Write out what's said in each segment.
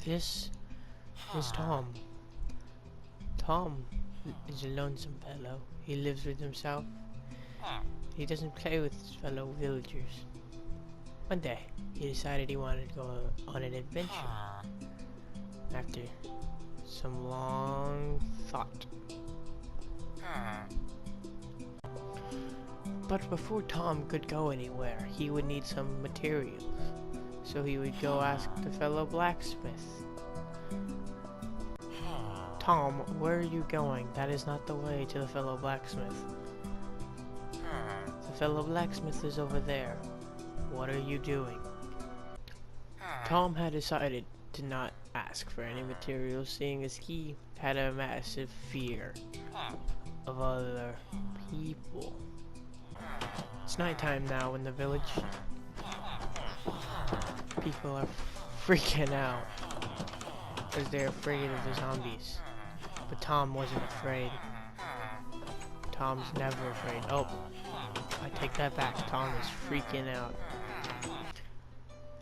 This is Tom. Tom is a lonesome fellow. He lives with himself. He doesn't play with his fellow villagers. One day, he decided he wanted to go on an adventure. After some long thought. But before Tom could go anywhere, he would need some materials. So he would go ask the fellow blacksmith. Tom, where are you going? That is not the way to the fellow blacksmith. The fellow blacksmith is over there. What are you doing? Tom had decided to not ask for any materials, seeing as he had a massive fear of other people. It's nighttime now in the village. People are freaking out because they're afraid of the zombies. But Tom wasn't afraid. Tom's never afraid. Oh, I take that back. Tom is freaking out.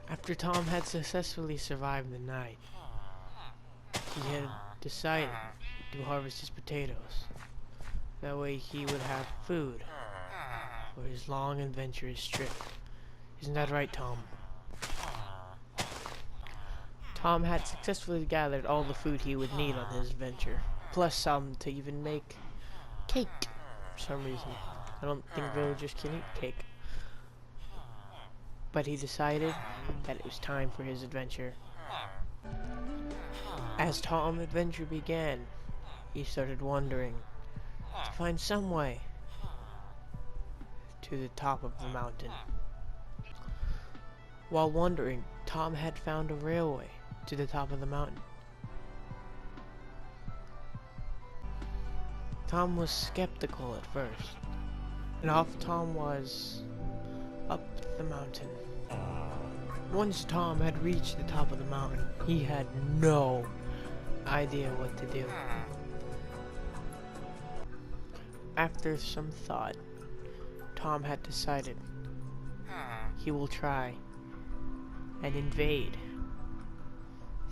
After Tom had successfully survived the night, he had decided to harvest his potatoes. That way he would have food for his long adventurous trip. Isn't that right, Tom? Tom had successfully gathered all the food he would need on his adventure, plus some to even make cake for some reason. I don't think villagers can eat cake. But he decided that it was time for his adventure. As Tom's adventure began, he started wondering to find some way to the top of the mountain. While wondering, Tom had found a railway to the top of the mountain. Tom was skeptical at first, and off Tom was up the mountain. Once Tom had reached the top of the mountain, he had no idea what to do. After some thought, Tom had decided he will try and invade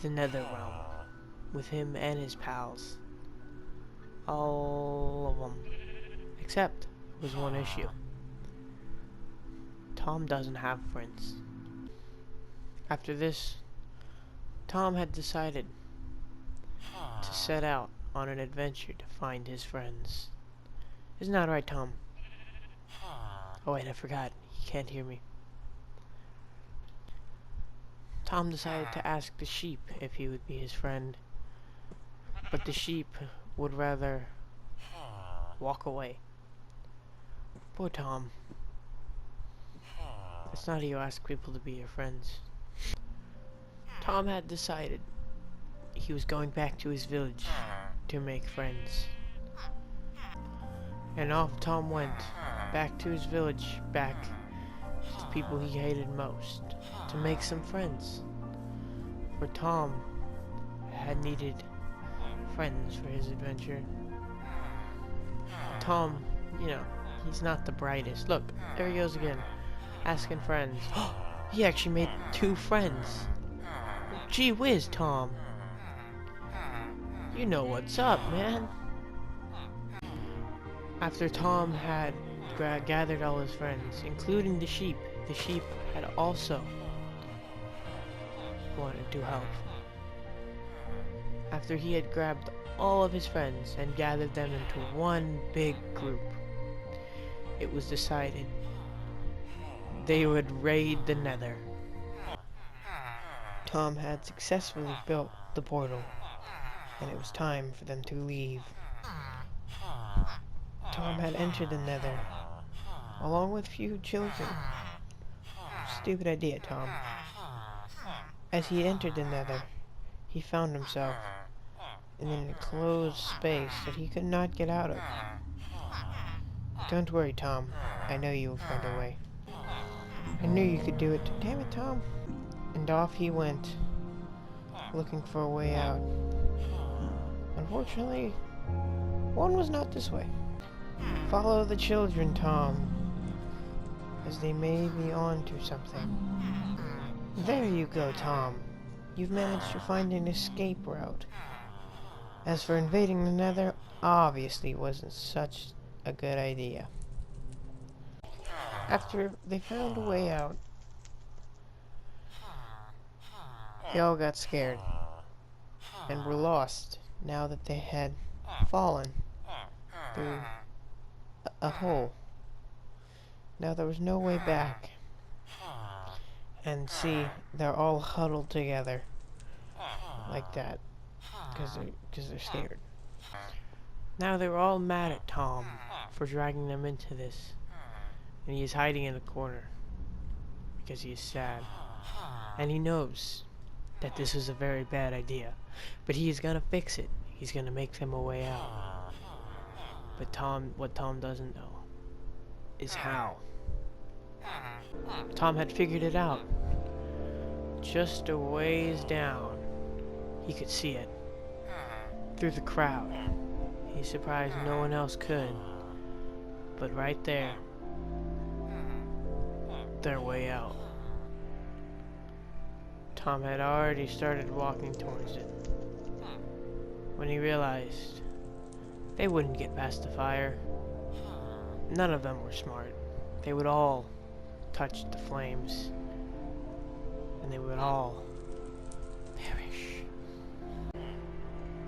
the nether realm with him and his pals. All of them. Except there was one issue. Tom doesn't have friends. After this, Tom had decided to set out on an adventure to find his friends. Isn't that right, Tom? Oh wait, I forgot. He can't hear me. Tom decided to ask the sheep if he would be his friend, but the sheep would rather walk away. Poor Tom. It's not how you ask people to be your friends. Tom had decided he was going back to his village to make friends. And off Tom went, back to his village, back to the people he hated most, to make some friends. For Tom had needed friends for his adventure. Tom, you know, he's not the brightest. Look, there he goes again, asking friends. He actually made 2 friends. Gee whiz, Tom. You know what's up, man. After Tom had gathered all his friends, including the sheep had also wanted to help. After he had grabbed all of his friends and gathered them into one big group, it was decided they would raid the nether. Tom had successfully built the portal, and it was time for them to leave. Tom had entered the nether, along with few children. Stupid idea, Tom. As he entered the nether, he found himself in an enclosed space that he could not get out of. Don't worry, Tom. I know you will find a way. I knew you could do it. Damn it, Tom. And off he went, looking for a way out. Unfortunately, one was not this way. Follow the children, Tom, as they may be on to something. There you go, Tom. you've managed to find an escape route. As for invading the Nether, obviously wasn't such a good idea. After they found a way out, they all got scared and were lost now that they had fallen through a hole. Now there was no way back. And see, they're all huddled together like that because they're scared. Now they were all mad at Tom for dragging them into this, and he is hiding in a corner because he is sad, and he knows that this is a very bad idea, but he is gonna fix it. He's gonna make them a way out. But what Tom doesn't know is how. Tom had figured it out. Just a ways down, he could see it through the crowd. He's surprised no one else could, but right there, their way out. Tom had already started walking towards it when he realized they wouldn't get past the fire. None of them were smart. They would all touch the flames, and they would all perish.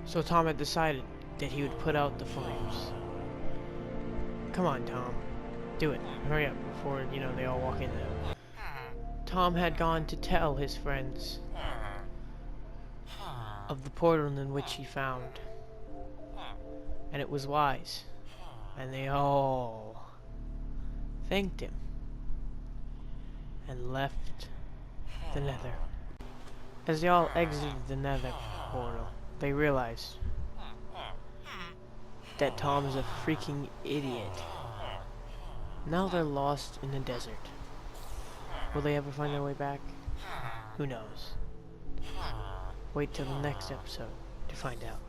So Tom had decided that he would put out the flames. Come on, Tom. Do it. Hurry up before, they all walk in there. Tom had gone to tell his friends of the portal in which he found. And it was wise. And they all thanked him and left the Nether. As they all exited the Nether portal, they realized that Tom is a freaking idiot. Now they're lost in the desert. Will they ever find their way back? Who knows? Wait till the next episode to find out.